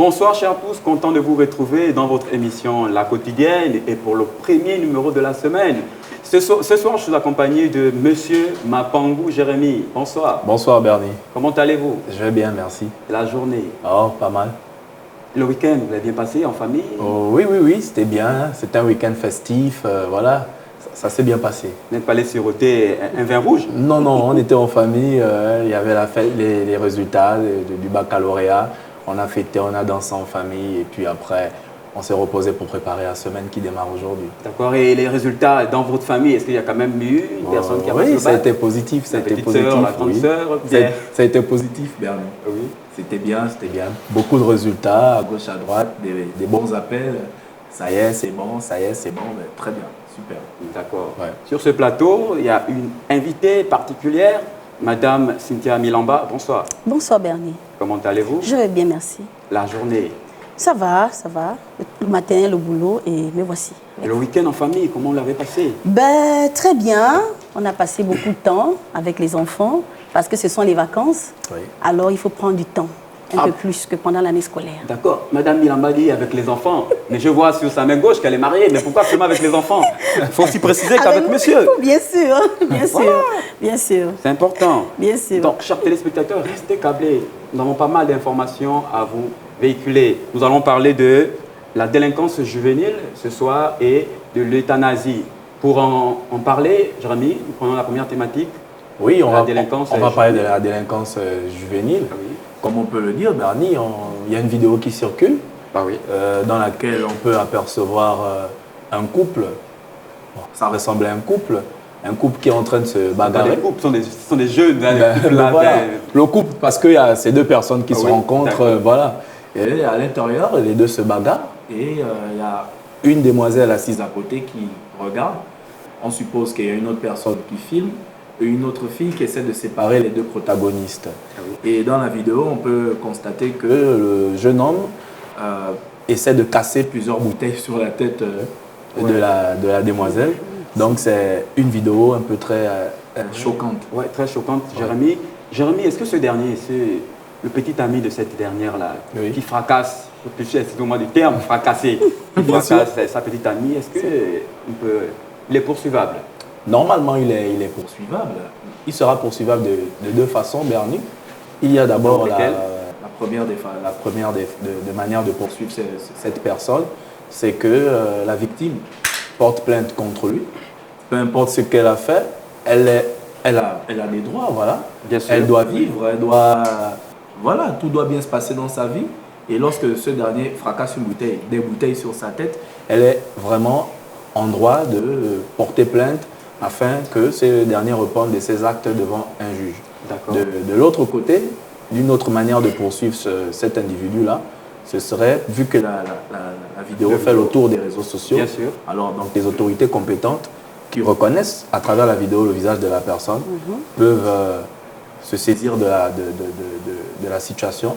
Bonsoir chers tous, content de vous retrouver dans votre émission La Quotidienne et pour le premier numéro de la semaine. Ce soir, je suis accompagné de Monsieur Mapangou Jérémy. Bonsoir. Bonsoir Bernie. Comment allez-vous? Je vais bien, merci. La journée? Oh, pas mal. Le week-end, vous l'avez bien passé en famille? Oh, oui, c'était bien. C'était un week-end festif, voilà. Ça s'est bien passé. Vous n'êtes pas allé siroter un vin rouge? Non, on était en famille. Il y avait la fête, les résultats du baccalauréat. On a fêté, on a dansé en famille. Et puis après, on s'est reposé pour préparer la semaine qui démarre aujourd'hui. D'accord. Et les résultats dans votre famille, est-ce qu'il y a quand même eu une personne qui a passé le bac? Oui, ça a été positif. Ça a été positif. Sœur, la grande sœur, bien. Ça a été positif, Bernie. Oui. C'était bien. Beaucoup de résultats à gauche, à droite, des bons appels. Ça y est, c'est bon, mais très bien, super. D'accord. Ouais. Sur ce plateau, il y a une invitée particulière, Madame Cynthia Milamba. Bonsoir. Bonsoir Bernie. Comment allez-vous? Je vais bien, merci. La journée? Ça va. Le matin, le boulot, et me voici. Et le week-end en famille, comment vous l'avez passé? Ben, très bien. On a passé beaucoup de temps avec les enfants parce que ce sont les vacances. Oui. Alors, il faut prendre du temps, un peu plus que pendant l'année scolaire. D'accord. Madame Milamba dit avec les enfants. Mais je vois sur sa main gauche qu'elle est mariée. Mais pourquoi seulement avec les enfants? Il faut aussi préciser qu'avec monsieur. Bien sûr, bien sûr. C'est important. Bien sûr. Donc, chers téléspectateurs, restez câblés. Nous avons pas mal d'informations à vous véhiculer. Nous allons parler de la délinquance juvénile ce soir et de l'euthanasie. Pour en parler, Jérémy, nous prenons la première thématique. Oui, on va parler de juvénile. la délinquance juvénile. Ah oui. Comme on peut le dire, Bernie, il y a une vidéo qui circule Ah oui. dans laquelle on peut apercevoir un couple. Bon, ça ressemble à un couple qui est en train de se bagarrer. Les couples sont des jeunes. Hein, Ben, les couples, là, voilà. Le couple, parce qu'il y a ces deux personnes qui se oui, rencontrent, voilà. Et à l'intérieur, les deux se bagarrent et il y a une demoiselle assise à côté qui regarde. On suppose qu'il y a une autre personne qui filme et une autre fille qui essaie de séparer les deux protagonistes. Ah oui. Et dans la vidéo, on peut constater que le jeune homme essaie de casser plusieurs bouteilles sur la tête de la demoiselle. Donc c'est une vidéo un peu très choquante. Oui, très choquante, Jérémy. Jérémy, est-ce que ce dernier, c'est le petit ami de cette dernière-là, Oui. qui fracasse, excusez-moi du terme, fracasser, qui Bien fracasse sa petite amie, est-ce qu'il est poursuivable? Normalement, il est poursuivable. Il sera poursuivable de deux façons, Bernie. Il y a d'abord la première des manières de poursuivre cette personne, c'est que la victime porte plainte contre lui. Peu importe ce qu'elle a fait, elle a des droits, voilà. Bien sûr. Elle doit vivre, voilà, tout doit bien se passer dans sa vie. Et lorsque ce dernier fracasse des bouteilles sur sa tête, elle est vraiment en droit de porter plainte afin que ce dernier réponde de ses actes devant un juge. D'accord. De l'autre côté, d'une autre manière de poursuivre cet individu-là, ce serait, vu que la vidéo fait le tour des réseaux sociaux, Bien sûr. alors donc les autorités compétentes qui reconnaissent à travers la vidéo le visage de la personne peuvent se saisir de la situation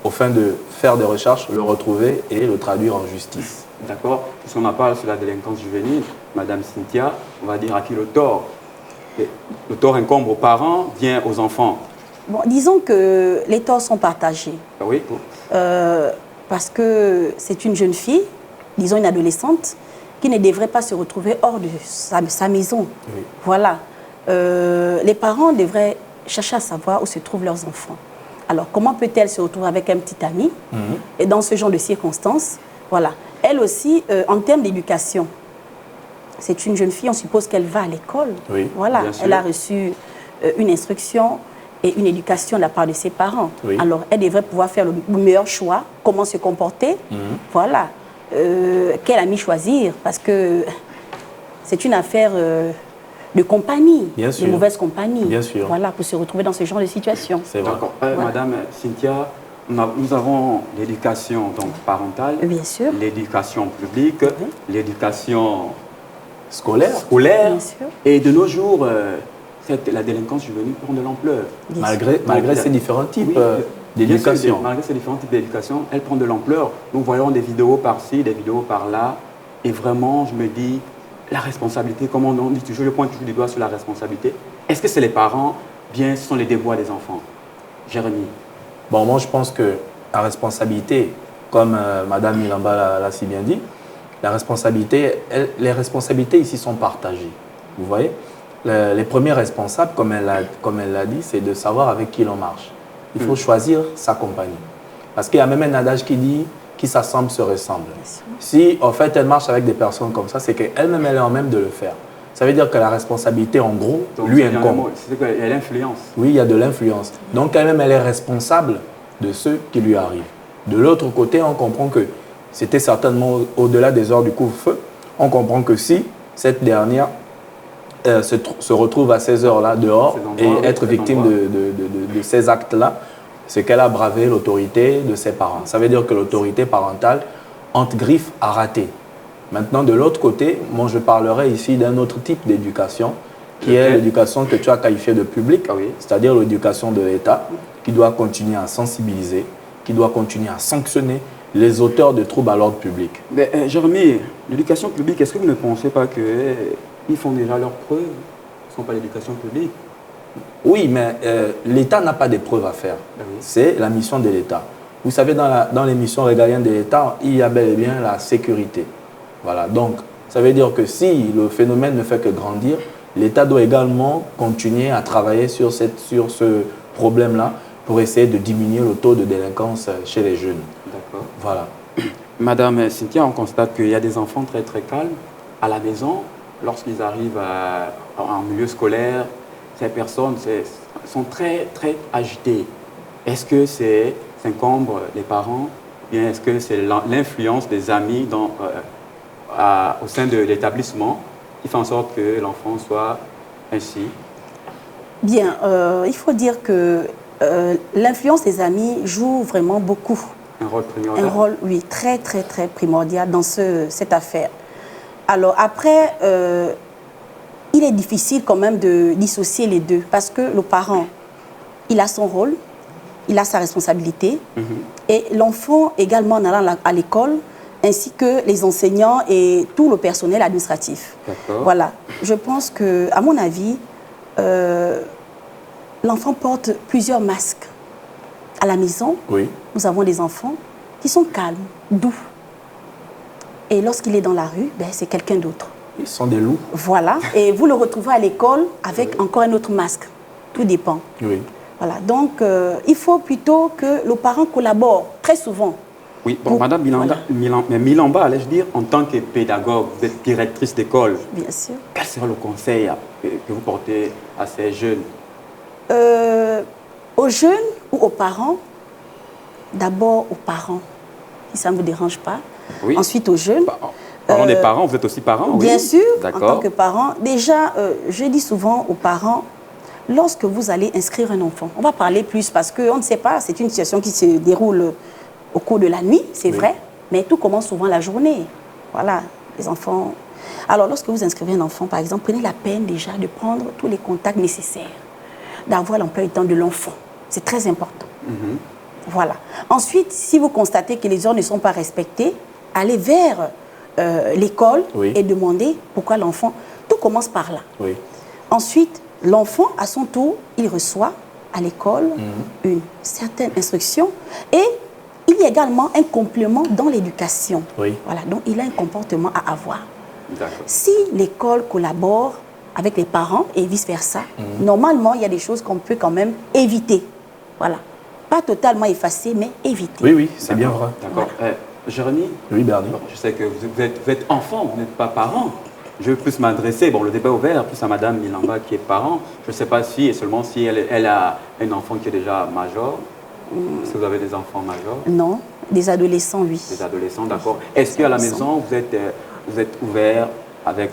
au fin de faire des recherches, le retrouver et le traduire en justice. D'accord. Puisqu'on en parle sur la délinquance juvénile, Madame Cynthia, on va dire à qui le tort? Et le tort incombe aux parents, bien aux enfants. Bon, disons que les torts sont partagés. Ah oui. Parce que c'est une jeune fille, disons une adolescente, qui ne devrait pas se retrouver hors de sa maison. Oui. Voilà. Les parents devraient chercher à savoir où se trouvent leurs enfants. Alors, comment peut-elle se retrouver avec un petit ami et dans ce genre de circonstances? Voilà. Elle aussi, en termes d'éducation, c'est une jeune fille, on suppose qu'elle va à l'école. Oui, voilà. bien sûr. Elle a reçu une instruction et une éducation de la part de ses parents. Oui. Alors, elle devrait pouvoir faire le meilleur choix, comment se comporter. Voilà. Quel ami choisir, parce que c'est une affaire de compagnie, Bien de sûr. mauvaise compagnie. Bien sûr. Voilà, pour se retrouver dans ce genre de situation. C'est vrai. D'accord. Madame Cynthia, nous avons l'éducation donc parentale, Bien sûr. l'éducation publique, l'éducation Scolaire, Bien sûr. et de nos jours, la délinquance juvénile prend de l'ampleur. Bien malgré ces différents types Oui, d'éducation. bien sûr, malgré ces différents types d'éducation, elle prend de l'ampleur. Nous voyons des vidéos par-ci, des vidéos par-là, et vraiment, je me dis, la responsabilité, comme on dit toujours, je pointe toujours du doigt sur la responsabilité. Est-ce que c'est les parents, bien, ce sont les devoirs des enfants? Jérémy. Bon, moi, je pense que la responsabilité comme Madame Milamba l'a si bien dit, les responsabilités ici sont partagées. Vous voyez, les premiers responsables, comme elle l'a dit, c'est de savoir avec qui l'on marche. Il faut choisir sa compagnie. Parce qu'il y a même un adage qui dit qui s'assemble se ressemble. Si en fait elle marche avec des personnes comme ça, c'est qu'elle-même elle est en même de le faire. Ça veut dire que la responsabilité en gros lui incombe. C'est qu'il y a l'influence. Oui, il y a de l'influence. Donc elle-même elle est responsable de ce qui lui arrive. De l'autre côté, on comprend que c'était certainement au-delà des heures du couvre-feu. On comprend que si cette dernière se retrouve à ces heures-là dehors et être victime de ces actes-là, c'est qu'elle a bravé l'autorité de ses parents. Ça veut dire que l'autorité parentale, entre griffes, a raté. Maintenant, de l'autre côté, moi je parlerai ici d'un autre type d'éducation, qui est l'éducation que tu as qualifiée de publique, c'est-à-dire l'éducation de l'État, qui doit continuer à sensibiliser, qui doit continuer à sanctionner les auteurs de troubles à l'ordre public. Mais Jérémy, l'éducation publique, est-ce que vous ne pensez pas qu'ils font déjà leurs preuves? Ils ne sont pas l'éducation publique? Oui, mais l'État n'a pas de preuves à faire. C'est la mission de l'État. Vous savez, dans les missions régaliennes de l'État, il y a bel et bien la sécurité. Voilà, donc ça veut dire que si le phénomène ne fait que grandir, l'État doit également continuer à travailler sur ce problème-là pour essayer de diminuer le taux de délinquance chez les jeunes. D'accord. Voilà. Madame Cynthia, on constate qu'il y a des enfants très très calmes à la maison. Lorsqu'ils arrivent en milieu scolaire, ces personnes sont très très agitées. Est-ce que ça incombe les parents? Bien, est-ce que c'est l'influence des amis au sein de l'établissement qui fait en sorte que l'enfant soit ainsi? Bien, il faut dire que l'influence des amis joue vraiment beaucoup. Un rôle primordial. Un rôle, oui, très, très, très primordial dans cette affaire. Alors après, il est difficile quand même de dissocier les deux parce que le parent, il a son rôle, il a sa responsabilité et l'enfant également en allant à l'école ainsi que les enseignants et tout le personnel administratif. Voilà, je pense que, à mon avis, l'enfant porte plusieurs masques. À la maison, nous avons des enfants qui sont calmes, doux. Et lorsqu'il est dans la rue, c'est quelqu'un d'autre. Ils sont des loups. Voilà, et vous le retrouvez à l'école avec encore un autre masque. Tout dépend. Oui. Voilà, donc il faut plutôt que le parent collabore très souvent. Oui, bon, Madame Milamba, allais-je dire, en tant que pédagogue, vous êtes directrice d'école. Bien sûr. Quel sera le conseil que vous portez à ces jeunes? Aux jeunes ou aux parents? D'abord aux parents, si ça ne vous dérange pas. Oui. Ensuite aux jeunes. Parlons des parents, vous êtes aussi parents? Bien sûr, en D'accord. tant que parent. Déjà, je dis souvent aux parents, lorsque vous allez inscrire un enfant, on va parler plus parce qu'on ne sait pas, c'est une situation qui se déroule au cours de la nuit, c'est vrai, mais tout commence souvent la journée. Voilà, les enfants. Alors, lorsque vous inscrivez un enfant, par exemple, prenez la peine déjà de prendre tous les contacts nécessaires, d'avoir l'emploi du temps de l'enfant. C'est très important. Voilà. Ensuite, si vous constatez que les heures ne sont pas respectées, allez vers l'école et demandez pourquoi l'enfant. Tout commence par là. Ensuite, l'enfant, à son tour, il reçoit à l'école une certaine instruction et il y a également un complément dans l'éducation. Voilà, donc il a un comportement à avoir. Si l'école collabore avec les parents et vice-versa, normalement, il y a des choses qu'on peut quand même éviter. Voilà. Pas totalement effacer, mais éviter. Oui, oui, c'est bien vrai. D'accord. Jérémy? Oui, Bernie. Je sais que vous êtes enfant, vous n'êtes pas parent. Je veux plus m'adresser, le débat est ouvert, plus à Madame Milamba qui est parent. Je ne sais pas si, et seulement si elle a un enfant qui est déjà majeur. Est-ce que vous avez des enfants majeurs? Non, des adolescents, oui. Des adolescents, d'accord. Est-ce qu'à la maison, vous êtes ouvert avec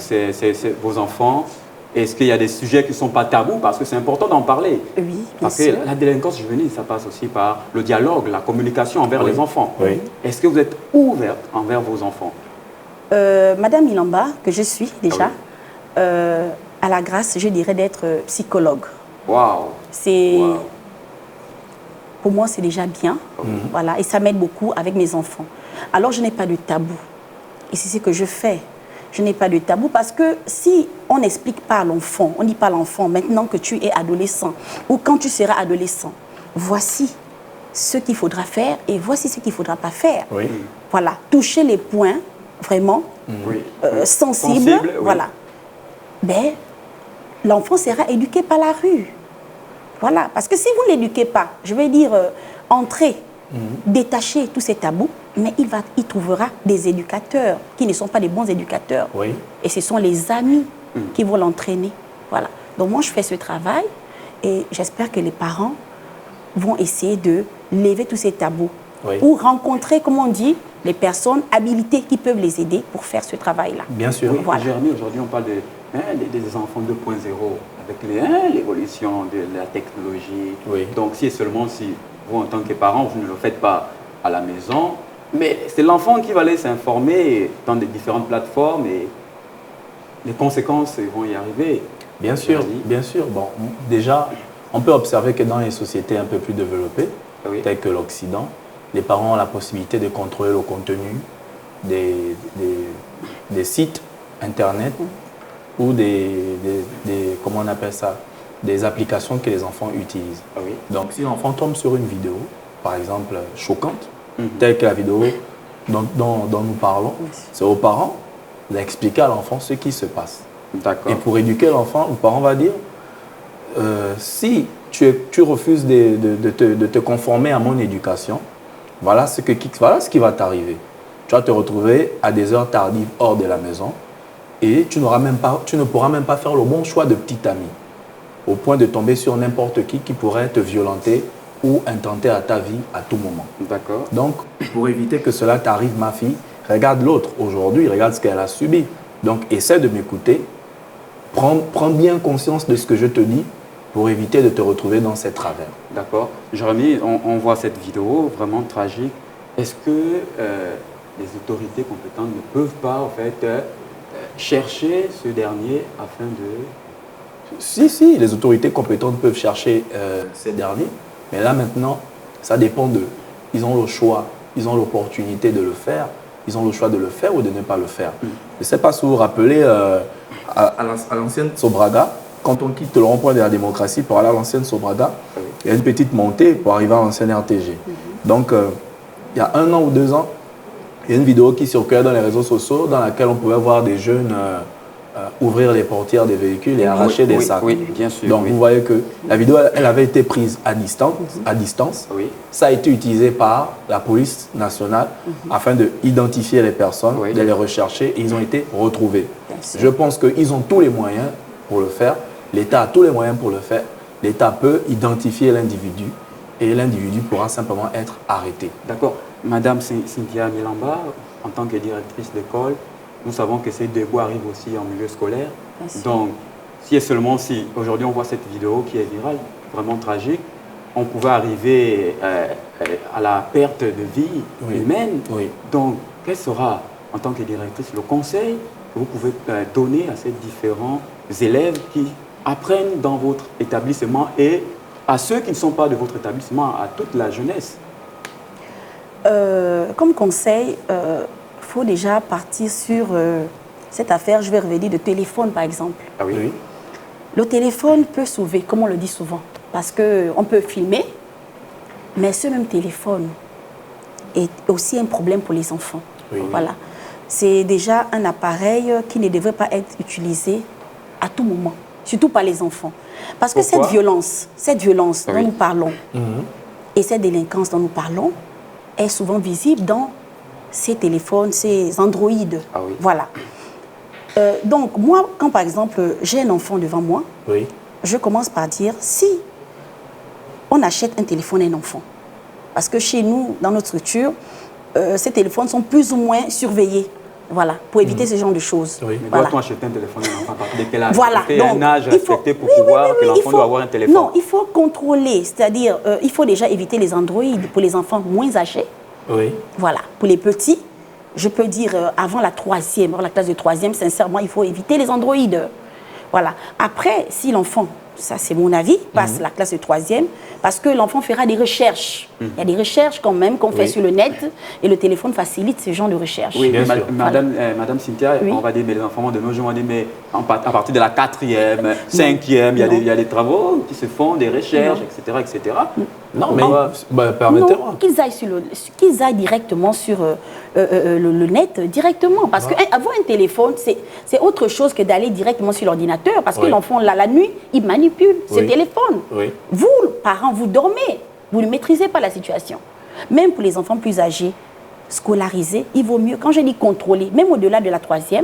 vos enfants? Est-ce qu'il y a des sujets qui ne sont pas tabous? Parce que c'est important d'en parler. Oui, bien Parce sûr. que la délinquance juvénile, ça passe aussi par le dialogue, la communication envers les enfants. Oui. Est-ce que vous êtes ouverte envers vos enfants? Madame Milamba, que je suis déjà, à la grâce, je dirais, d'être psychologue. Waouh! Pour moi, c'est déjà bien. Voilà, et ça m'aide beaucoup avec mes enfants. Alors, je n'ai pas de tabou. Et c'est ce que je fais. Je n'ai pas de tabou parce que si on n'explique pas à l'enfant, on ne dit pas à l'enfant, maintenant que tu es adolescent ou quand tu seras adolescent, voici ce qu'il faudra faire et voici ce qu'il ne faudra pas faire. Oui. Voilà, toucher les points vraiment sensibles. Oui. Voilà. Ben, l'enfant sera éduqué par la rue. Voilà, parce que si vous ne l'éduquez pas, je vais dire, entrer, détacher tous ces tabous, mais il trouvera des éducateurs qui ne sont pas des bons éducateurs. Oui. Et ce sont les amis qui vont l'entraîner. Voilà. Donc moi, je fais ce travail et j'espère que les parents vont essayer de lever tous ces tabous ou rencontrer, comme on dit, les personnes habilitées qui peuvent les aider pour faire ce travail-là. Bien sûr. Oui, voilà. Jérémy, aujourd'hui, on parle des enfants 2.0 avec l'évolution de la technologie. Oui. Donc, si et seulement si vous, en tant que parents, vous ne le faites pas à la maison, mais c'est l'enfant qui va aller s'informer dans des différentes plateformes et les conséquences vont y arriver. Bien sûr, bien sûr. Bon, déjà, on peut observer que dans les sociétés un peu plus développées, telles que l'Occident, les parents ont la possibilité de contrôler le contenu des sites Internet ou comment on appelle ça, des applications que les enfants utilisent. Donc, si l'enfant tombe sur une vidéo, par exemple, choquante, telle que la vidéo dont nous parlons, c'est aux parents d'expliquer à l'enfant ce qui se passe. Et pour éduquer l'enfant, le parent va dire, si tu refuses de te conformer à mon éducation, voilà ce qui va t'arriver. Tu vas te retrouver à des heures tardives hors de la maison et tu ne pourras même pas faire le bon choix de petit ami, au point de tomber sur n'importe qui pourrait te violenter ou intenter à ta vie à tout moment. D'accord. Donc, pour éviter que cela t'arrive, ma fille, regarde l'autre aujourd'hui, regarde ce qu'elle a subi. Donc, essaie de m'écouter, prends bien conscience de ce que je te dis pour éviter de te retrouver dans ces travers. D'accord. Jérémy, on voit cette vidéo vraiment tragique. Est-ce que les autorités compétentes ne peuvent pas, en fait, chercher ce dernier afin de... Si, les autorités compétentes peuvent chercher ces derniers, mais là maintenant, ça dépend d'eux. Ils ont le choix, ils ont l'opportunité de le faire, ils ont le choix de le faire ou de ne pas le faire. Je ne sais pas si vous vous rappelez à l'ancienne Sobraga, quand on quitte le rond-point de la démocratie pour aller à l'ancienne Sobraga, il y a une petite montée pour arriver à l'ancienne RTG. Donc, il y a 1 an ou 2 ans, il y a une vidéo qui circulait dans les réseaux sociaux dans laquelle on pouvait voir des jeunes ouvrir les portières des véhicules et arracher des sacs. Oui, bien sûr. Donc, vous voyez que la vidéo, elle avait été prise à distance. Ça a été utilisé par la police nationale afin d'identifier les personnes, de les rechercher et ils ont été retrouvés. Je pense qu'ils ont tous les moyens pour le faire. L'État a tous les moyens pour le faire. L'État peut identifier l'individu et l'individu pourra simplement être arrêté. D'accord. Madame Cynthia Milamba, en tant que directrice d'école, nous savons que ces dégoûts arrivent aussi en milieu scolaire. Donc, si et seulement si aujourd'hui on voit cette vidéo qui est virale, vraiment tragique, on pouvait arriver à la perte de vie humaine. Donc, quel sera, en tant que directrice, le conseil que vous pouvez donner à ces différents élèves qui apprennent dans votre établissement et à ceux qui ne sont pas de votre établissement, à toute la jeunesse? Comme conseil, faut déjà partir sur cette affaire, je vais revenir de téléphone par exemple. Le téléphone peut sauver, comme on le dit souvent, parce qu'on peut filmer, mais ce même téléphone est aussi un problème pour les enfants. Voilà. C'est déjà un appareil qui ne devrait pas être utilisé à tout moment, surtout par les enfants. Parce que cette violence dont nous parlons et cette délinquance dont nous parlons est souvent visible dans ces téléphones, ces androïdes. Voilà. Donc, moi, quand par exemple, j'ai un enfant devant moi, je commence par dire, si on achète un téléphone à un enfant, parce que chez nous, dans notre structure, ces téléphones sont plus ou moins surveillés. Voilà, pour éviter ce genre de choses. Mais doit-on acheter un téléphone à un enfant à partir de quel âge? Voilà. Il y a un âge respecté pour pouvoir que l'enfant doit avoir un téléphone. Non, il faut contrôler, c'est-à-dire, il faut déjà éviter les androïdes pour les enfants moins âgés. Voilà, pour les petits, je peux dire avant la classe de 3e, sincèrement, il faut éviter les androïdes. Voilà. Après, si l'enfant ça c'est mon avis, passe la classe de 3e, parce que l'enfant fera des recherches. Il y a des recherches quand même qu'on fait sur le net, et le téléphone facilite ce genre de recherches. Oui, Madame Cynthia, on va dire, mais les enfants de nos jours, on va dire, mais à partir de la 4e, 5e, il y a des travaux qui se font, des recherches, etc., etc. Non, mais permettez-moi. Qu'ils aillent directement sur le net, directement. Parce qu'avoir un téléphone, c'est autre chose que d'aller directement sur l'ordinateur. Parce que l'enfant, la nuit, il manipule ce téléphone. Oui. Vous, parents, vous dormez. Vous ne maîtrisez pas la situation. Même pour les enfants plus âgés, scolarisés, il vaut mieux, quand je dis contrôler, même au-delà de la 3e,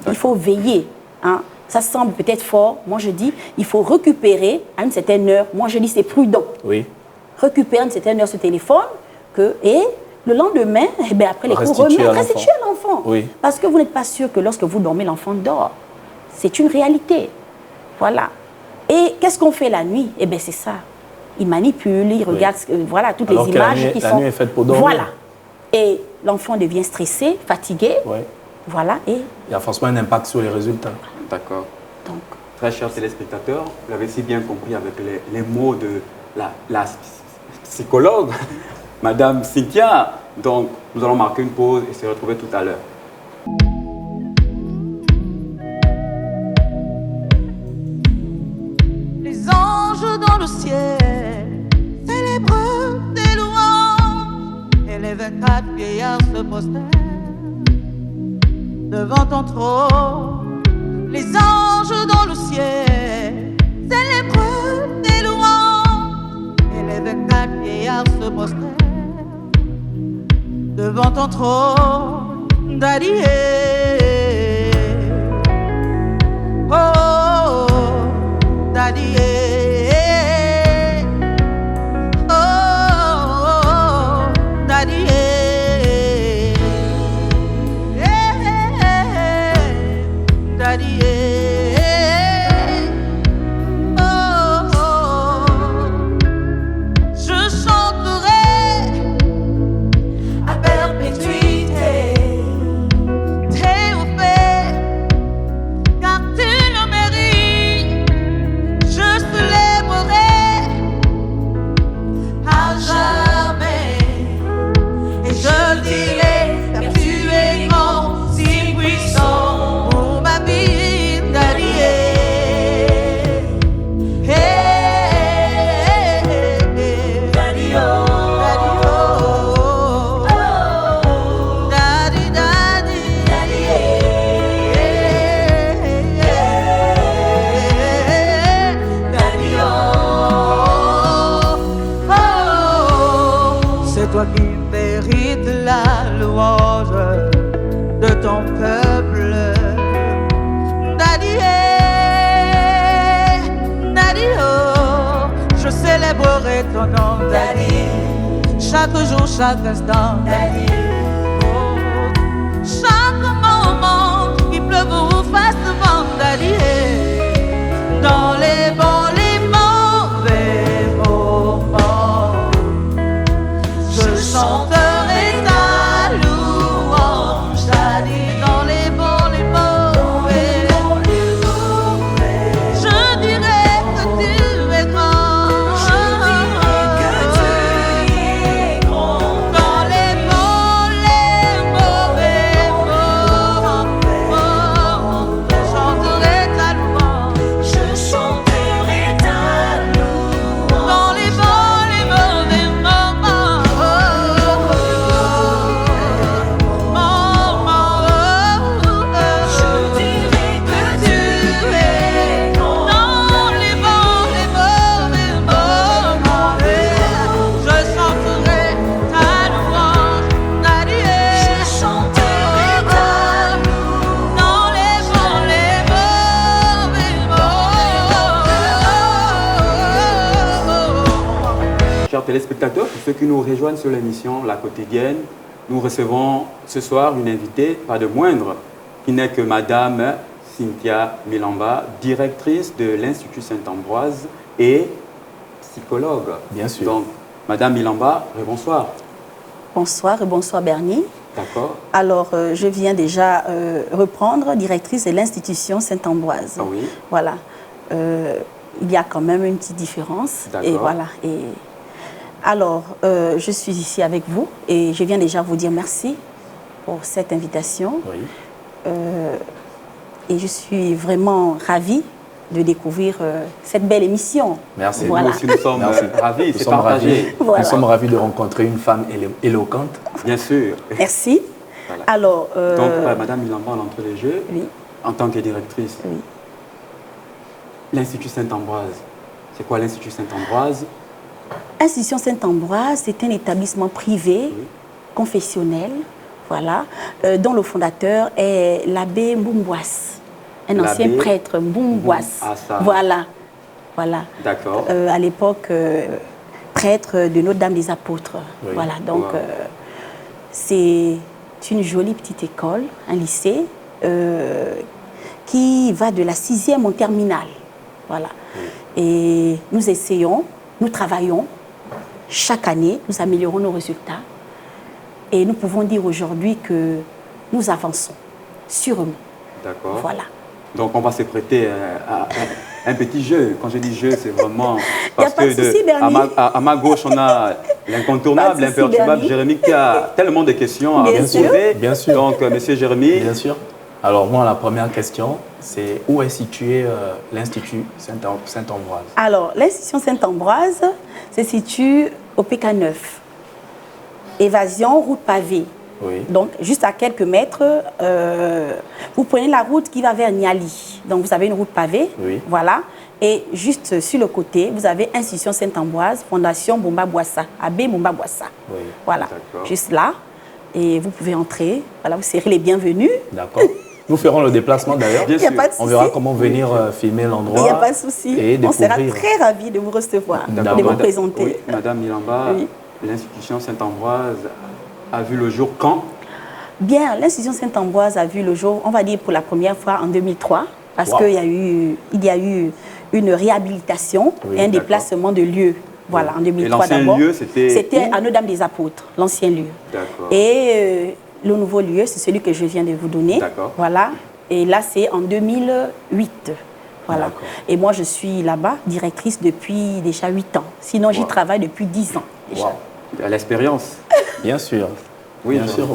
il faut veiller. Hein. Ça semble peut-être fort. Moi, je dis, il faut récupérer à une certaine heure. Moi, je dis, c'est prudent. Oui. Récupérer à une certaine heure ce téléphone et le lendemain, après les cours, restituer à l'enfant. Oui. Parce que vous n'êtes pas sûr que lorsque vous dormez, l'enfant dort. C'est une réalité. Voilà. Et qu'est-ce qu'on fait la nuit? Eh bien, c'est ça. Il manipule, il regarde voilà, toutes les images qui sont... La nuit est faite pour dormir. Voilà. Et l'enfant devient stressé, fatigué. Oui. Voilà. Et il y a forcément un impact sur les résultats. D'accord. Donc, très chers téléspectateurs, vous l'avez si bien compris avec les mots de la psychologue, Madame Cynthia. Donc, nous allons marquer une pause et se retrouver tout à l'heure. Les anges dans le ciel célèbrent des louanges et les 24 vieillards se prosternent devant ton trône. Les anges dans le ciel célèbrent des louanges et les 24 vieillards se prosternent devant ton trône, Daddy. Oh, oh, oh, Daddy. Oh, oh, oh, Daddy. Daddy. Oh, oh, je chanterai à perpétuité, Théophée, car tu le mérites. Je célébrerai à jamais, et je le dirai, car tu es grand, si puissant pour ma vie, Daddy. Daddy, oh. Daddy, daddy, daddy, oh, oh, c'est toi qui mérites la louange de ton peuple, Daddy, Daddy, oh, je célébrerai ton nom, Daddy, chaque jour, chaque instant, Daddy. Chaque moment, il pleuve ou fasse vent, Daddy. Dans les bons, les mauvais moments, je chanterai ta louange, Daddy. Dans les bons, les mauvais, je dirai que tu es grand. Dans les bons, les mauvais moments, je chanterai ta louange. Je chanterai ta louange. Dans les bons, les mauvais moments, je dirai que tu es grand. Dans les bons, les mauvais moments, je chanterai ta louange, Daddy. Je chanterai ta louange. Dans les bons, les mauvais moments. Chers téléspectateurs, pour ceux qui nous rejoignent sur l'émission La Quotidienne, nous recevons ce soir une invitée, pas de moindre, qui n'est que Madame Cynthia Milamba, directrice de l'Institut Saint-Ambroise et psychologue. Bien sûr. Donc, Madame Milamba, bonsoir. bonsoir et bonsoir Bernie. D'accord. Alors, je viens déjà reprendre, directrice de l'Institution Saint-Ambroise. Ah oui. Voilà. il y a quand même une petite différence. Et voilà. Et alors, je suis ici avec vous et je viens déjà vous dire merci pour cette invitation. Oui. Et je suis vraiment ravie de découvrir cette belle émission. Merci. Voilà. Nous aussi, nous sommes ravis, c'est partagé. Voilà. Nous sommes ravis de rencontrer une femme éloquente. Bien sûr. Merci. Voilà. Alors, donc, Madame Milamba, l'entrée des jeux, oui. En tant que directrice, oui. l'Institut Saint-Ambroise, c'est quoi l'Institut Saint-Ambroise? Institution Saint-Ambroise, c'est un établissement privé, oui. confessionnel, voilà, dont le fondateur est l'abbé Mbumbwas, un ancien prêtre Mbumbwas. Ah, ça. Voilà, voilà. D'accord. À l'époque, prêtre de Notre-Dame des Apôtres. Oui. Voilà, donc c'est une jolie petite école, un lycée, qui va de la 6e en terminale. Voilà. Oui. Et nous essayons, nous travaillons. Chaque année, nous améliorons nos résultats. Et nous pouvons dire aujourd'hui que nous avançons sûrement. D'accord. Voilà. Donc, on va se prêter à un petit jeu. Quand je dis jeu, c'est vraiment... Parce que souci, à ma gauche, on a l'incontournable, l'imperturbable Jérémy qui a tellement de questions à vous poser. Bien sûr. Donc, monsieur Jérémy... Bien sûr. Alors, moi, la première question, c'est où est situé l'Institut Saint-Ambroise? Alors, l'Institution Saint-Ambroise se situe au PK9. Évasion, route pavée. Oui. Donc, juste à quelques mètres, vous prenez la route qui va vers Niali. Donc, vous avez une route pavée. Oui. Voilà. Et juste sur le côté, vous avez Institution Saint-Ambroise, Fondation Bumba Bwassa, Abbé Bumba Bwassa. Oui. Voilà. Juste là. Et vous pouvez entrer. Voilà, vous serez les bienvenus. D'accord. Nous ferons le déplacement d'ailleurs. Il n'y a pas de souci. On verra comment venir filmer l'endroit. Il n'y a pas de souci. On sera très ravis de vous recevoir, de vous présenter. Oui, Madame Milamba, oui. L'Institution Saint-Ambroise a vu le jour quand? Bien, l'Institution Saint-Ambroise a vu le jour, on va dire pour la première fois en 2003, parce qu'il y a eu une réhabilitation et un déplacement de lieu. Voilà, en 2003 d'abord. L'ancien lieu, c'était à Notre-Dame des Apôtres, l'ancien lieu. D'accord. Et le nouveau lieu, c'est celui que je viens de vous donner. D'accord. Voilà. Et là, c'est en 2008. Voilà. Et moi, je suis là-bas, directrice depuis déjà 8 ans. Sinon, j'y travaille depuis 10 ans déjà. À l'expérience. Bien sûr. Oui, bien sûr.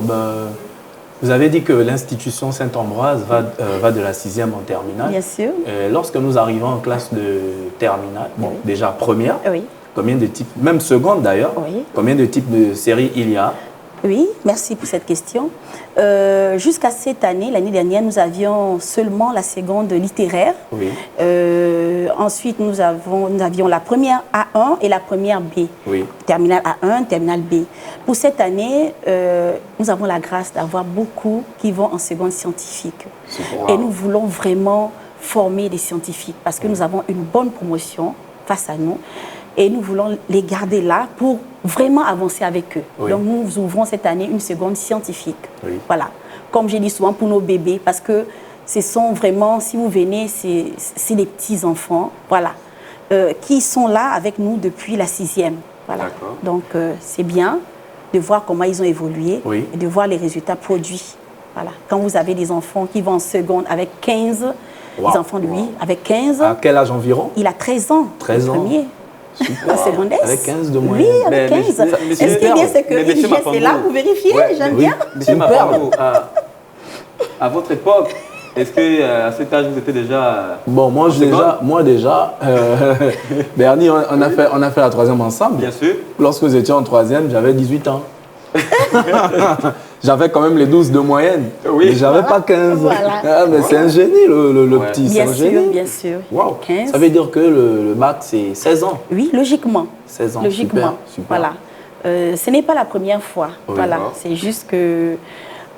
Vous avez dit que l'institution Saint-Ambroise va de la 6e en terminale. Bien sûr. Lorsque nous arrivons en classe de terminale, bon, déjà première, oui. Combien de types, même seconde d'ailleurs, oui. Combien de types de séries il y a? Oui, merci pour cette question. Jusqu'à cette année, l'année dernière, nous avions seulement la seconde littéraire. Oui. Ensuite, nous avions la première A1 et la première B. Oui. Terminale A1, terminale B. Pour cette année, nous avons la grâce d'avoir beaucoup qui vont en seconde scientifique. Super. Et nous voulons vraiment former des scientifiques parce que nous avons une bonne promotion face à nous. Et nous voulons les garder là pour vraiment avancer avec eux. Oui. Donc, nous ouvrons cette année une seconde scientifique. Oui. Voilà. Comme je dis souvent pour nos bébés, parce que ce sont vraiment, si vous venez, c'est des petits-enfants, voilà, qui sont là avec nous depuis la 6e. Voilà. Donc, c'est bien de voir comment ils ont évolué et de voir les résultats produits. Voilà. Quand vous avez des enfants qui vont en seconde avec 15, les enfants de lui, avec 15... À quel âge environ? Il a 13 ans. 13 ans. Premier. Super. En secondaire. Avec 15 de moyenne. Oui, avec 15. Est-ce qu'il y a, c'est que IGS est là, vous vérifiez, j'aime bien. Monsieur Mapando, à votre époque, est-ce qu'à cet âge, vous étiez déjà... Bon, moi déjà, Bernie, on a fait la 3e ensemble. Bien sûr. Lorsque vous étiez en 3e, j'avais 18 ans. J'avais quand même les 12 de moyenne, mais je n'avais pas 15. Voilà. Ah, mais c'est un génie, le petit. Bien sûr, génie. Bien sûr. Wow. 15. Ça veut dire que le bac, c'est 16 ans. Oui, logiquement. 16 ans, logiquement. Super. Voilà. Ce n'est pas la première fois. Oui, voilà. C'est juste que,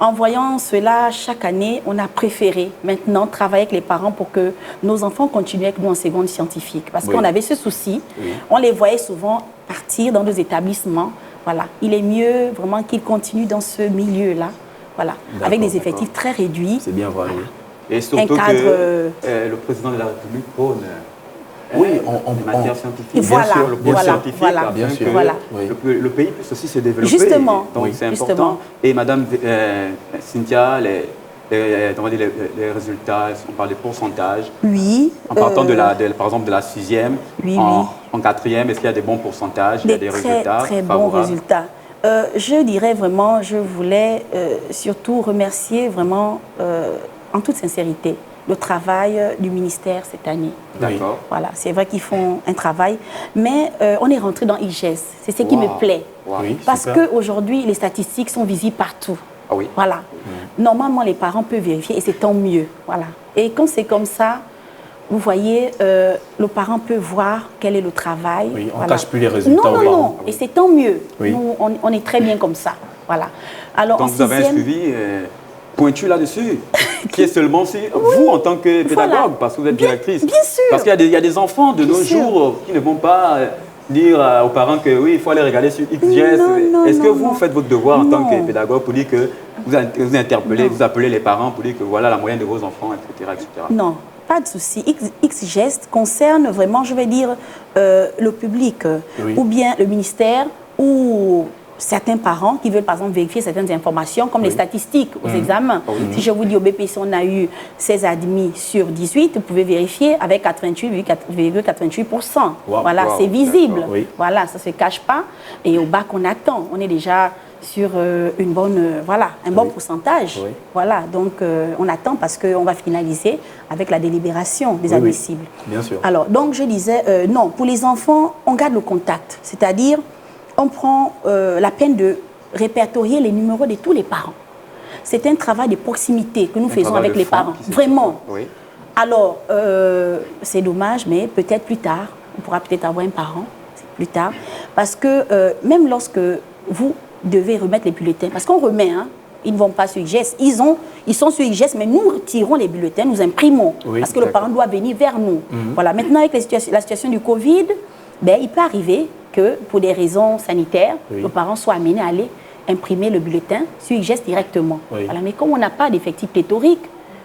en voyant cela chaque année, on a préféré maintenant travailler avec les parents pour que nos enfants continuent avec nous en seconde scientifique. Parce qu'on avait ce souci. Oui. On les voyait souvent partir dans des établissements. Voilà. Il est mieux vraiment qu'ils continuent dans ce milieu-là, voilà, avec des effectifs très réduits. C'est bien vrai. Voilà. Et surtout que le président de la République prône les matières scientifiques. Voilà, bien sûr, le pôle scientifique, voilà, bien sûr. Voilà. Le pays puisse aussi se développer. Justement. Donc c'est important. Et Madame Cynthia, on va dire les résultats, on parle des pourcentages. Oui. En partant par exemple de la 6e, en 4e, est-ce qu'il y a des bons pourcentages, il y a des résultats très bons résultats. Je dirais vraiment, je voulais surtout remercier vraiment, en toute sincérité, le travail du ministère cette année. D'accord. Voilà, c'est vrai qu'ils font un travail, mais on est rentré dans IGES. C'est ce qui me plaît. Oui, parce qu'aujourd'hui, les statistiques sont visibles partout. Ah oui. Voilà. Normalement, les parents peuvent vérifier et c'est tant mieux. Voilà. Et quand c'est comme ça, vous voyez, le parent peut voir quel est le travail. Oui, on ne cache plus les résultats. Non. Et c'est tant mieux. Oui. Nous, on est très bien comme ça. Voilà. Alors, donc, vous avez un suivi pointu là-dessus, qui est seulement vous en tant que pédagogue, parce que vous êtes directrice. Bien sûr. Parce qu'il y a des enfants de nos jours qui ne vont pas dire aux parents que oui, il faut aller regarder sur XGS. Est-ce que vous faites votre devoir en tant que pédagogue pour dire que vous interpellez, vous appelez les parents pour dire que voilà la moyenne de vos enfants, etc. Non. Pas de souci. XGEST concerne vraiment, je vais dire, le public, ou bien le ministère, ou certains parents qui veulent par exemple vérifier certaines informations, comme les statistiques aux examens. Si je vous dis au BPC, on a eu 16 admis sur 18, vous pouvez vérifier avec 88,88%. Voilà, c'est visible. Voilà, ça ne se cache pas. Et au bac, on attend. On est déjà sur une bonne, un bon pourcentage. Voilà, donc on attend parce qu'on va finaliser avec la délibération des admissibles. Bien sûr. Alors, donc je disais, non, pour les enfants, on garde le contact. C'est-à-dire, on prend la peine de répertorier les numéros de tous les parents. C'est un travail de proximité que nous faisons avec les parents. Vraiment. Oui. Alors, c'est dommage, mais peut-être plus tard, on pourra peut-être avoir un parent, plus tard. Parce que même lorsque vous devez remettre les bulletins, parce qu'on remet, hein, ils ne vont pas sur IGES, ils sont sur IGES, mais nous retirons les bulletins, nous imprimons, parce que le parent doit venir vers nous. Voilà. Maintenant, avec la situation du Covid, il peut arriver que pour des raisons sanitaires, le parent soit amené à aller imprimer le bulletin sur IGES directement. Voilà. Mais comme on n'a pas d'effectif pléthorique,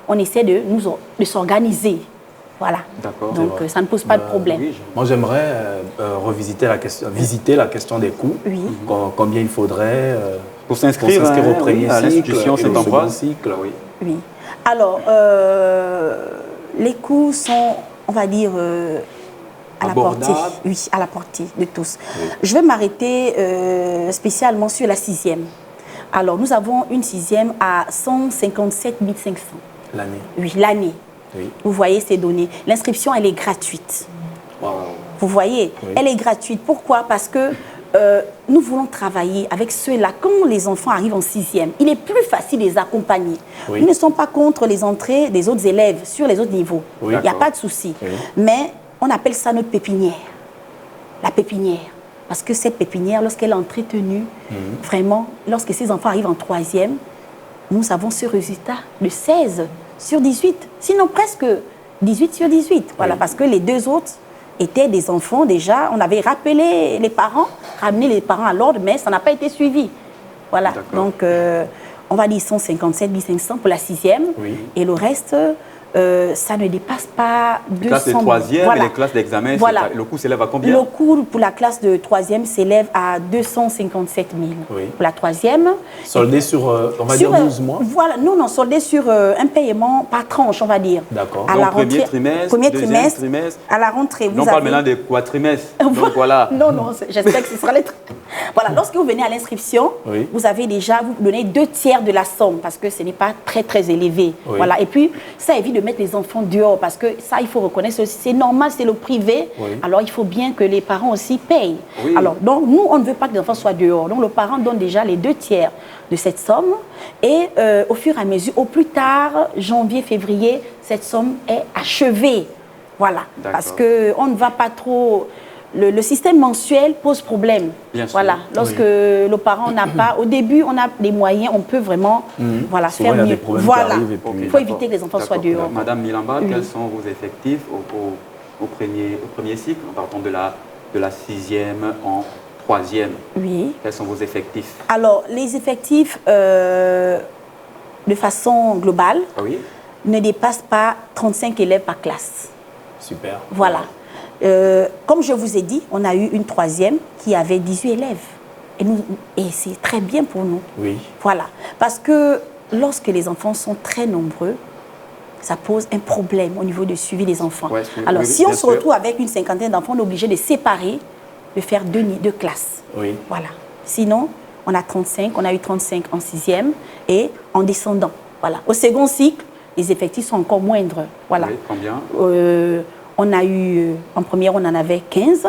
on essaie de s'organiser. Voilà. Donc ça ne pose pas de problème. Moi j'aimerais visiter la question des coûts. Combien il faudrait pour s'inscrire au premier à l'institution Saint-Ambroise. Oui. Alors les coûts sont, on va dire, à la portée. Oui, à la portée de tous. Je vais m'arrêter spécialement sur la 6e. Alors nous avons une 6e à 157 500. L'année. Oui, l'année. Oui. Vous voyez ces données. L'inscription, elle est gratuite. Wow. Vous voyez, elle est gratuite. Pourquoi? Parce que nous voulons travailler avec ceux-là. Quand les enfants arrivent en 6e, il est plus facile de les accompagner. Nous ne sommes pas contre les entrées des autres élèves sur les autres niveaux. Il n'y a pas de souci. Mais on appelle ça notre pépinière. La pépinière. Parce que cette pépinière, lorsqu'elle est entretenue, vraiment, lorsque ces enfants arrivent en 3e, nous avons ce résultat de 16 sur 18, sinon presque 18 sur 18. Voilà, parce que les deux autres étaient des enfants déjà. On avait rappelé les parents, ramené les parents à l'ordre, mais ça n'a pas été suivi. Voilà, donc on va dire 157 500 pour la 6e. Et le reste, ça ne dépasse pas 200 000. Les classes de 3e et les classes d'examen, le coût s'élève à combien? Le coût pour la classe de 3e s'élève à 257 000 pour la 3e. Soldé sur, on va dire, 12 mois? Voilà, non, soldé sur un paiement par tranche, on va dire. D'accord. Donc, premier trimestre, trimestre. À la rentrée, on parle maintenant des quadrimestres. Donc voilà. Non, j'espère que ce sera les... Voilà, lorsque vous venez à l'inscription, vous avez déjà, vous donnez 2 tiers de la somme parce que ce n'est pas très, très élevé. Voilà, et puis, ça évite de mettre les enfants dehors parce que ça, il faut reconnaître aussi, c'est normal, c'est le privé. Alors, il faut bien que les parents aussi payent. Alors, donc, nous, on ne veut pas que les enfants soient dehors. Donc, le parent donne déjà les 2 tiers de cette somme et au fur et à mesure, au plus tard, janvier, février, cette somme est achevée. Voilà, parce qu'on ne va pas trop... Le système mensuel pose problème. Voilà, lorsque le parent n'a pas, au début, on a les moyens, on peut vraiment faire mieux. Voilà, il faut éviter que les enfants soient dehors. Madame Milamba, quels sont vos effectifs au premier cycle, en partant de la 6e en 3e? Quels sont vos effectifs? Alors, les effectifs, de façon globale, ne dépassent pas 35 élèves par classe. Super. Voilà. Comme je vous ai dit, on a eu une 3e qui avait 18 élèves. Et c'est très bien pour nous. Voilà. Parce que lorsque les enfants sont très nombreux, ça pose un problème au niveau du suivi des enfants. Ouais, alors, oui, si on bien se sûr. retrouve avec une cinquantaine d'enfants, on est obligé de séparer, de faire deux classes. Oui. Voilà. Sinon, on a 35, on a eu 35 en 6e et en descendant. Voilà. Au second cycle, les effectifs sont encore moindres. Voilà. Oui, combien? On a eu, en première, on en avait 15.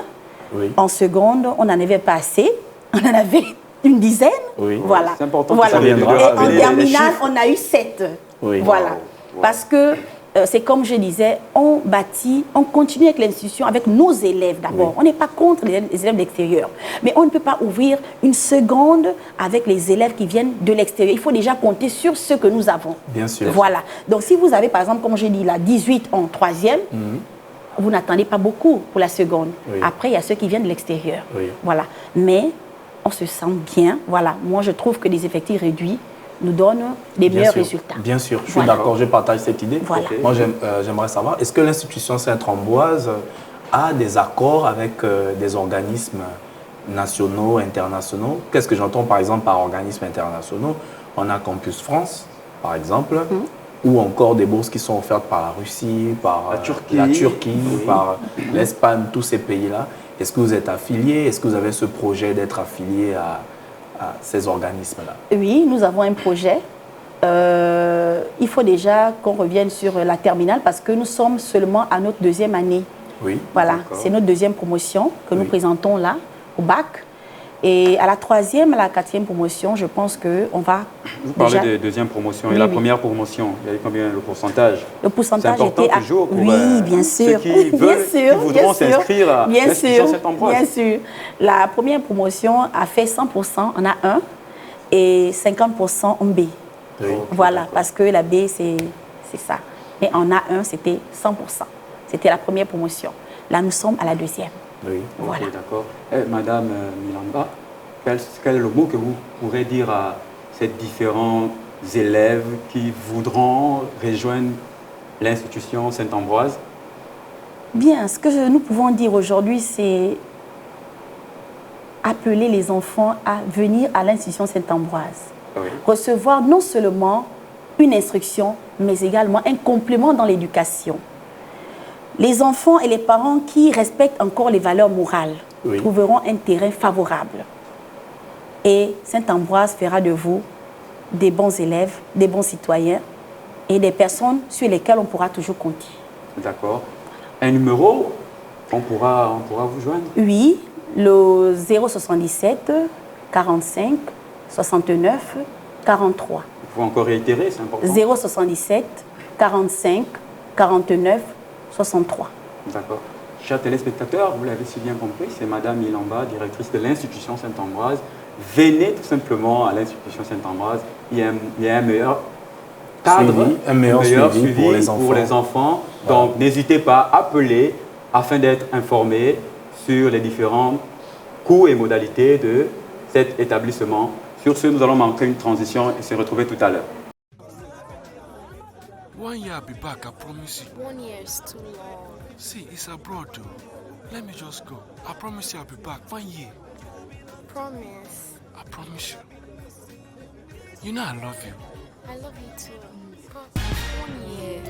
Oui. En seconde, on n'en avait pas assez. On en avait une dizaine. Oui. Voilà. C'est important Voilà. que ça viendra Et avec en les terminale, chiffres. on a eu 7. Oui. Voilà. Wow. Parce que c'est comme je disais, on continue avec l'institution, avec nos élèves d'abord. Oui. On n'est pas contre les élèves d'extérieur. Mais on ne peut pas ouvrir une seconde avec les élèves qui viennent de l'extérieur. Il faut déjà compter sur ce que nous avons. Bien sûr. Voilà. Donc si vous avez, par exemple, comme j'ai dit, là, 18 en 3e, vous n'attendez pas beaucoup pour la seconde. Oui. Après, il y a ceux qui viennent de l'extérieur. Oui. Voilà. Mais on se sent bien. Voilà. Moi, je trouve que les effectifs réduits nous donnent des Bien meilleurs sûr. résultats. Bien sûr, je suis Voilà. d'accord, je partage cette idée. Voilà. Ok. Moi, j'aimerais savoir, est-ce que l'institution Sainte-Ambroise a des accords avec des organismes nationaux, internationaux? Qu'est-ce que j'entends par exemple par organismes internationaux? On a Campus France, par exemple, ou encore des bourses qui sont offertes par la Russie, par La Turquie. Oui. par l'Espagne, tous ces pays-là. Est-ce que vous êtes affilié? Est-ce que vous avez ce projet d'être affilié à ces organismes-là? Oui, nous avons un projet. Il faut déjà qu'on revienne sur la terminale parce que nous sommes seulement à notre 2e année. Oui. Voilà, D'accord. c'est notre 2e promotion que nous Oui. présentons là, au bac. Et à la 3e, à la 4e promotion, je pense qu'on va Vous parlez déjà... de deuxième promotion. Oui, et la oui. première promotion, il y avait combien le pourcentage? Le pourcentage C'est important était... toujours pour oui, bien sûr. ceux qui veulent, qui voudront s'inscrire à bien l'institution sûr, Sainte-Ambroise. bien sûr. La première promotion a fait 100% en A1 et 50% en B. Oui. Voilà, d'accord. parce que la B, c'est ça. Mais en A1, c'était 100%. C'était la première promotion. Là, nous sommes à la 2e. Oui. Voilà. Ok, d'accord. Madame Milamba, quel est le mot que vous pourrez dire à ces différents élèves qui voudront rejoindre l'institution Sainte-Ambroise? Bien, ce que nous pouvons dire aujourd'hui, c'est appeler les enfants à venir à l'institution Sainte-Ambroise. Oui. Recevoir non seulement une instruction, mais également un complément dans l'éducation. Les enfants et les parents qui respectent encore les valeurs morales Oui. trouveront un terrain favorable. Et Sainte-Ambroise fera de vous des bons élèves, des bons citoyens et des personnes sur lesquelles on pourra toujours compter. D'accord. Un numéro, on pourra vous joindre? Oui, le 077 45 69 43. Vous pouvez encore réitérer, c'est important. 077 45 49 63. D'accord. Chers téléspectateurs, vous l'avez si bien compris, c'est Madame Milamba, directrice de l'institution Sainte-Ambroise. Venez tout simplement à l'institution Sainte-Ambroise. Il y a un meilleur cadre, Suivi, un meilleur suivi pour les enfants. Donc, n'hésitez pas à appeler afin d'être informé sur les différents coûts et modalités de cet établissement. Sur ce, nous allons manquer une transition et se retrouver tout à l'heure. 1 year I'll be back, I promise you. 1 year is too long. See, it's abroad though. Let me just go. I promise you I'll be back. 1 year. Promise. I promise you. You know I love you. I love you too. But 1 year.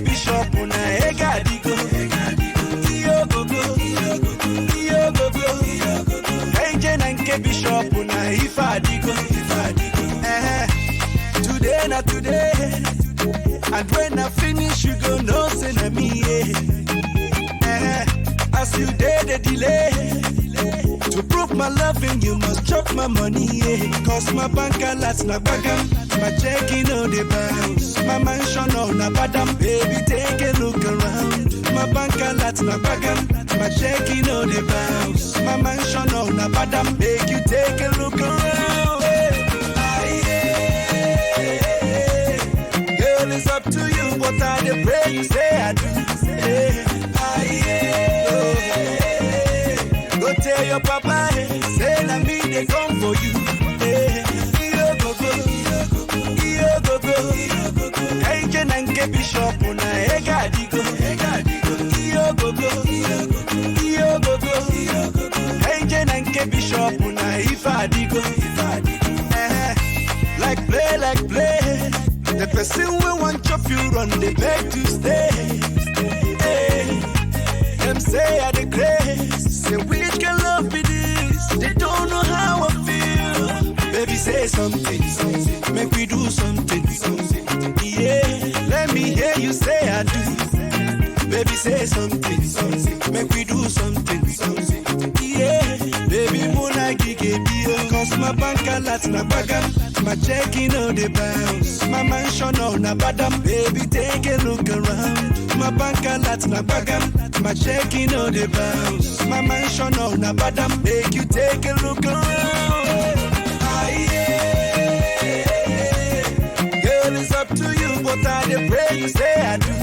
Bishop una egadigo iyo gogo Kenje na nke bishop una ifadigo Today na today and when I finish you go know say na me as you did the delay to prove my loving you must chop my money cause my bank alerts na bagam my checking on the bounce my mansion on a badam baby take a look around my bank alerts na bagam. My checking on the bounce. My mansion on a badam. Make you take a look around. Girl, it's up to you, but I dey pray you say I do. Go tell your papa, say na me they come for you. Yo go go, Angel and get bishop on a egadigo. Yo go go, Angel and get bishop on a ifadigo. Like play. The person we want chop you run, they beg to stay. Them say I the grace, say which can love be this? They don't know how I feel. Baby say something, make we do something. Yeah, let me hear you say I do. Baby say something, make we do something. Yeah, baby muna gige bio, cause my bank alerts na bagam. My checking on the bounce, my mansion on a badam. Baby take a look around. My bank alerts na bagam. My checking on the bounce, my mansion on a badam. Make you take a look around. Girl, it's up to you, but I dey pray you say I do.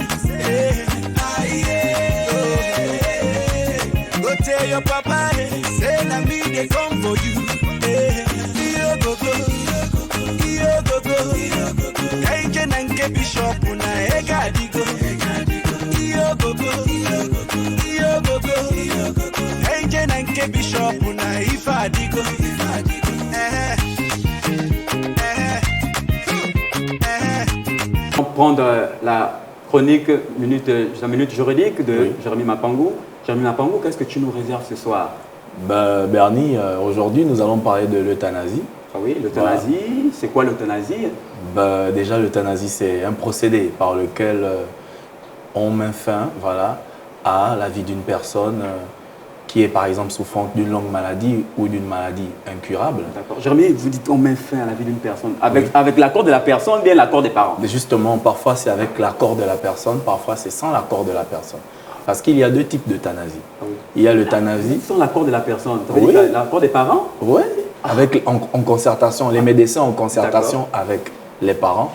Go tell your papa, say na me they come for you. Yo go go, Angel and get bishop on a egadigo. Yo go go, Angel and get bishop on a ifadigo. On va prendre la chronique la minute juridique de Jérémy Mapangou. Jérémy Mapangou, qu'est-ce que tu nous réserves ce soir? Bernie, aujourd'hui, nous allons parler de l'euthanasie. Ah oui, l'euthanasie, voilà. C'est quoi l'euthanasie? Déjà, l'euthanasie, c'est un procédé par lequel on met fin à la vie d'une personne qui est par exemple souffrante d'une longue maladie ou d'une maladie incurable. D'accord. Jérémy, vous dites on met fin à la vie d'une personne. Avec l'accord de la personne, bien l'accord des parents? Mais justement, parfois c'est avec l'accord de la personne, parfois c'est sans l'accord de la personne. Parce qu'il y a deux types d'euthanasie. Ah oui. Il y a l'euthanasie. Sans l'accord de la personne. Oui. L'accord des parents? Oui. En concertation, les médecins en concertation avec les parents,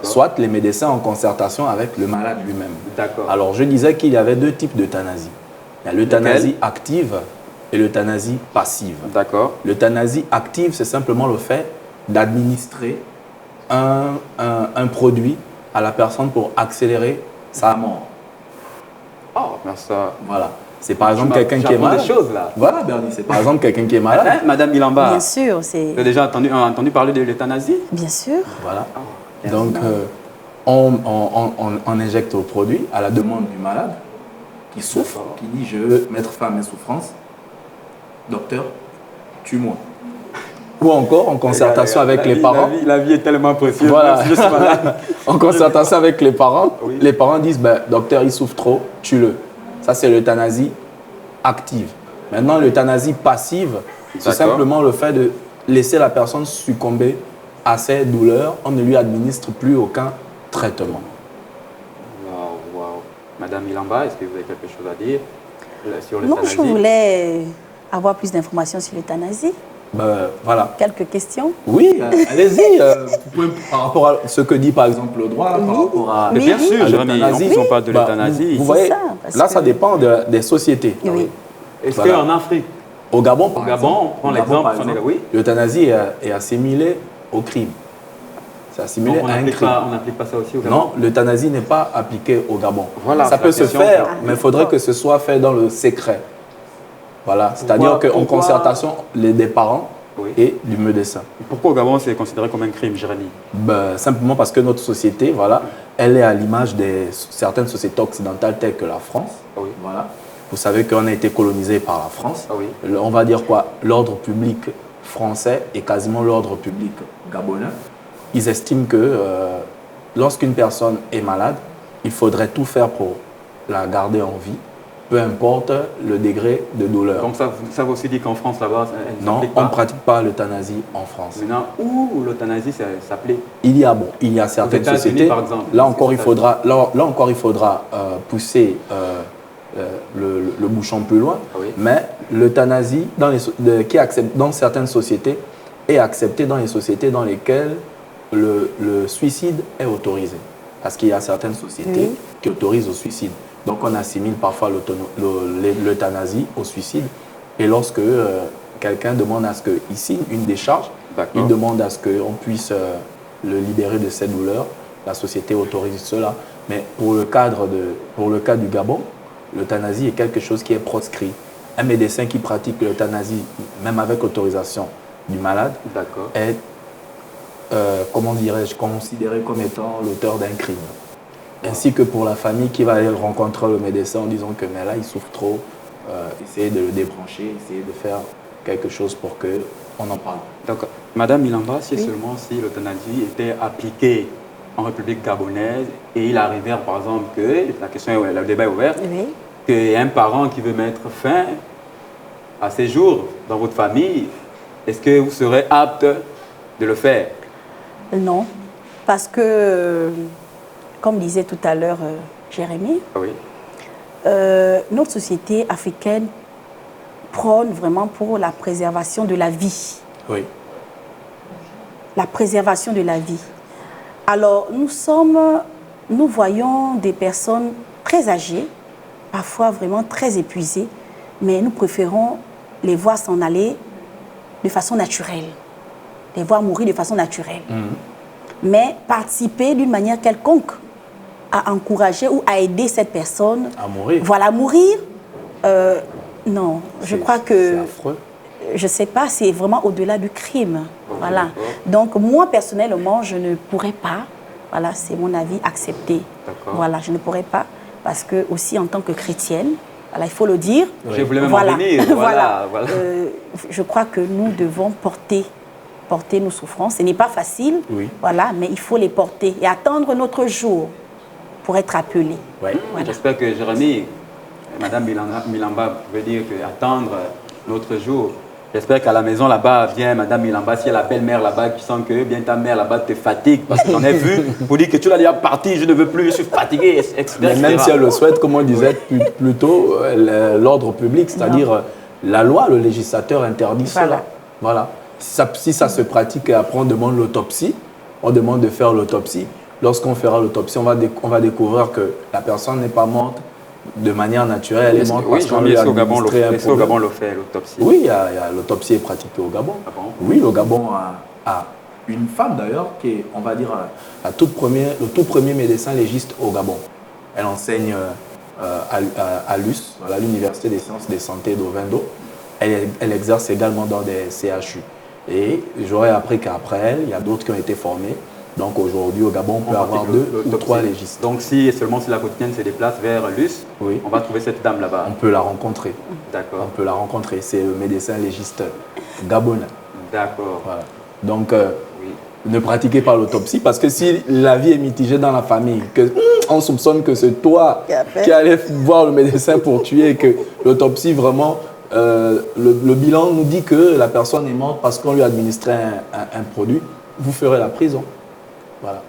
soit les médecins en concertation avec le malade lui-même. Alors je disais qu'il y avait deux types d'euthanasie. Il y a l'euthanasie active et l'euthanasie passive. D'accord. L'euthanasie active, c'est simplement le fait d'administrer un produit à la personne pour accélérer sa mort. Oh, merci. Voilà. C'est par exemple quelqu'un qui est malade. Des choses, là. Voilà, Bernie, c'est par exemple quelqu'un qui est malade. Madame Milamba. Bien sûr. Vous avez déjà entendu parler de l'euthanasie? Bien sûr. Voilà. Donc, on injecte le produit à la demande du malade qui souffre, qui dit je veux mettre fin à mes souffrances. Docteur, tue-moi. Ou encore en concertation avec les parents. La vie est tellement précieuse. Voilà. En concertation avec les parents, les parents disent docteur, il souffre trop, tue-le. Ça, c'est l'euthanasie active. Maintenant, l'euthanasie passive, c'est simplement le fait de laisser la personne succomber à ses douleurs. On ne lui administre plus aucun traitement. Wow. Madame Milamba, est-ce que vous avez quelque chose à dire sur l'euthanasie? Non, je voulais avoir plus d'informations sur l'euthanasie. Voilà. Quelques questions? Oui, allez-y. Par rapport à ce que dit par exemple le droit, par rapport à bien sûr, l'euthanasie, on parle de l'euthanasie. Vous voyez, là, ça dépend des sociétés. Oui. Est-ce qu'en Afrique, au Gabon, on prend l'exemple, l'euthanasie est assimilée au crime. C'est assimilé à un crime. On n'applique pas ça aussi au Gabon? Non, l'euthanasie n'est pas appliquée au Gabon. Voilà, ça peut se faire, mais il faudrait que ce soit fait dans le secret. Voilà, c'est-à-dire qu'en concertation des parents et du médecin. Pourquoi au Gabon c'est considéré comme un crime, Jérémy? Simplement parce que notre société, elle est à l'image de certaines sociétés occidentales telles que la France. Voilà. Vous savez qu'on a été colonisé par la France. On va dire quoi? L'ordre public français et quasiment l'ordre public gabonais. Ils estiment que lorsqu'une personne est malade, il faudrait tout faire pour la garder en vie, peu importe le degré de douleur. Donc ça veut aussi dire qu'en France, là-bas, non, on ne pratique pas l'euthanasie en France. Maintenant, où l'euthanasie s'appelait? Il y a certaines sociétés. Par exemple, là encore, il faudra pousser le bouchon plus loin, Oui. mais l'euthanasie qui est acceptée dans certaines sociétés est acceptée dans les sociétés dans lesquelles le suicide est autorisé. Parce qu'il y a certaines sociétés qui autorisent le suicide. Donc on assimile parfois l'euthanasie au suicide. Et lorsque quelqu'un demande à ce qu'il signe une décharge, il demande à ce qu'on puisse le libérer de cette douleur, la société autorise cela. Mais pour le cas du Gabon, l'euthanasie est quelque chose qui est proscrit. Un médecin qui pratique l'euthanasie, même avec autorisation du malade, est, comment dirais-je, considéré comme étant l'auteur d'un crime. Ainsi que pour la famille qui va aller rencontrer le médecin en disant que mais là, il souffre trop, essayer de le débrancher, essayer de faire quelque chose pour qu'on en parle. Donc, Madame Milamba, si seulement si l'euthanasie était appliquée en République gabonaise et il arrivait, par exemple, que la question, le débat est ouvert, qu'il y a un parent qui veut mettre fin à ses jours dans votre famille, est-ce que vous serez apte de le faire? Non, parce que, comme disait tout à l'heure Jérémy, notre société africaine prône vraiment pour la préservation de la vie. Oui. La préservation de la vie. Alors, nous voyons des personnes très âgées, parfois vraiment très épuisées, mais nous préférons les voir s'en aller de façon naturelle, les voir mourir de façon naturelle. Mais participer d'une manière quelconque à encourager ou à aider cette personne à mourir. Voilà, mourir, non, je crois que... C'est affreux. Je ne sais pas, c'est vraiment au-delà du crime. Voilà. Donc, moi, personnellement, je ne pourrais pas, voilà, c'est mon avis, accepter. Voilà, je ne pourrais pas, parce que aussi en tant que chrétienne, voilà, il faut le dire. Je voulais même en venir. Voilà. Je crois que nous devons porter nos souffrances. Ce n'est pas facile, voilà, mais il faut les porter et attendre notre jour pour être appelé. Voilà. J'espère que Jérémy, Madame Milamba veut dire qu'attendre notre jour. J'espère qu'à la maison là-bas, bien Madame Milamba, s'il y a la belle-mère là-bas qui sent que bien ta mère là-bas te fatigue, parce que j'en ai vu, pour dire que tu l'as déjà parti, je ne veux plus, je suis fatigué, etc. Mais même si elle le souhaite, comme on disait plus tôt, l'ordre public, c'est-à-dire la loi, le législateur interdit cela. Voilà. Si ça se pratique et après on demande l'autopsie, on demande de faire l'autopsie. Lorsqu'on fera l'autopsie, on va découvrir que la personne n'est pas morte de manière naturelle. Elle est morte parce qu'on lui a administré un problème. Au Gabon, on fait l'autopsie. Oui, l'autopsie est pratiquée au Gabon. Oui, le Gabon a une femme d'ailleurs qui est, on va dire, le tout premier médecin légiste au Gabon. Elle enseigne à l'US, à l'Université des sciences de santé d'Ovendo. Elle exerce également dans des CHU. Et j'aurais appris qu'après elle, il y a d'autres qui ont été formés. Donc aujourd'hui, au Gabon, on peut avoir 2 ou 3 légistes. Donc seulement si la quotidienne se déplace vers l'US, on va trouver cette dame là-bas. On peut la rencontrer. D'accord. On peut la rencontrer. C'est le médecin légiste gabonais. D'accord. Voilà. Donc, ne pratiquez pas l'autopsie parce que si la vie est mitigée dans la famille, on soupçonne que c'est toi qui allais voir le médecin pour tuer et que l'autopsie vraiment... le bilan nous dit que la personne est morte parce qu'on lui a administré un produit, vous ferez la prison. Voilà.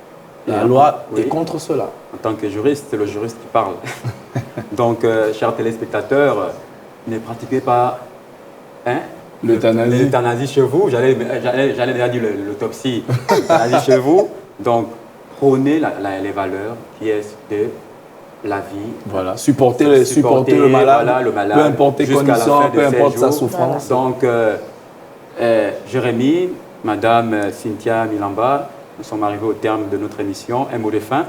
La loi est contre cela. En tant que juriste, c'est le juriste qui parle. Donc, chers téléspectateurs, ne pratiquez pas l'euthanasie chez vous. J'allais déjà dire l'autopsie. L'euthanasie chez vous. Donc, prônez les valeurs qui est de la vie. Voilà, supporter le malade, peu importe les conditions, peu importe sa souffrance. Donc, Jérémy, Madame Cynthia Milamba, nous sommes arrivés au terme de notre émission. Un mot de fin?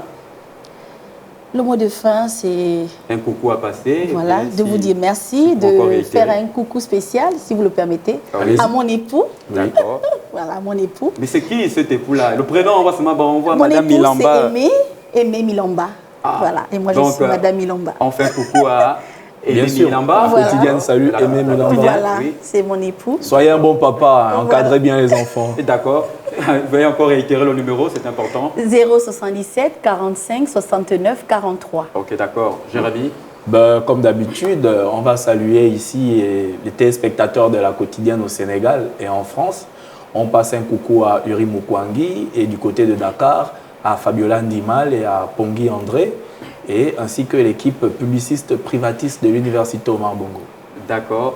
Le mot de fin, c'est... Un coucou à passer. Voilà, de vous dire merci, de faire un coucou spécial, si vous le permettez, à mon époux. D'accord. Voilà, mon époux. Mais c'est qui cet époux-là? Le prénom, on voit mon Madame époux, Milamba. C'est Aimé Milamba. Voilà, et moi je suis Madame Milamba. On fait un coucou à Aimé Milamba. Quotidienne, salut, Aimé Milamba. Voilà, c'est mon époux. Soyez un bon papa, encadrez bien les enfants. D'accord. Veuillez encore réitérer le numéro, c'est important. 077 45 69 43. Ok, d'accord. Jérémy? Comme d'habitude, on va saluer ici les téléspectateurs de la quotidienne au Sénégal et en France. On passe un coucou à Uri Mukwangi et du côté de Dakar, à Fabiola Ndimal et à Pongui André. et ainsi que l'équipe publiciste privatiste de l'Université Omar Bongo. D'accord.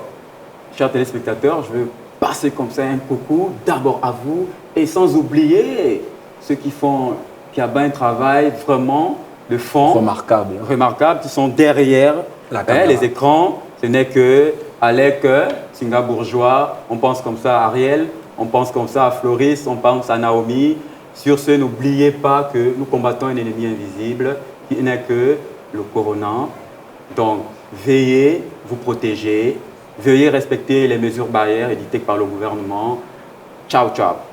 Chers téléspectateurs, je veux passer comme ça un coucou d'abord à vous et sans oublier ceux qui ont un travail vraiment de fond. Remarquable. Remarquable, qui sont derrière les écrans. Ce n'est que Alec, Singa Bourgeois, on pense comme ça à Ariel, on pense comme ça à Floris, on pense à Naomi. Sur ce, n'oubliez pas que nous combattons un ennemi invisible qui n'est que le corona. Donc, veillez vous protéger, veuillez respecter les mesures barrières édictées par le gouvernement. Ciao, ciao.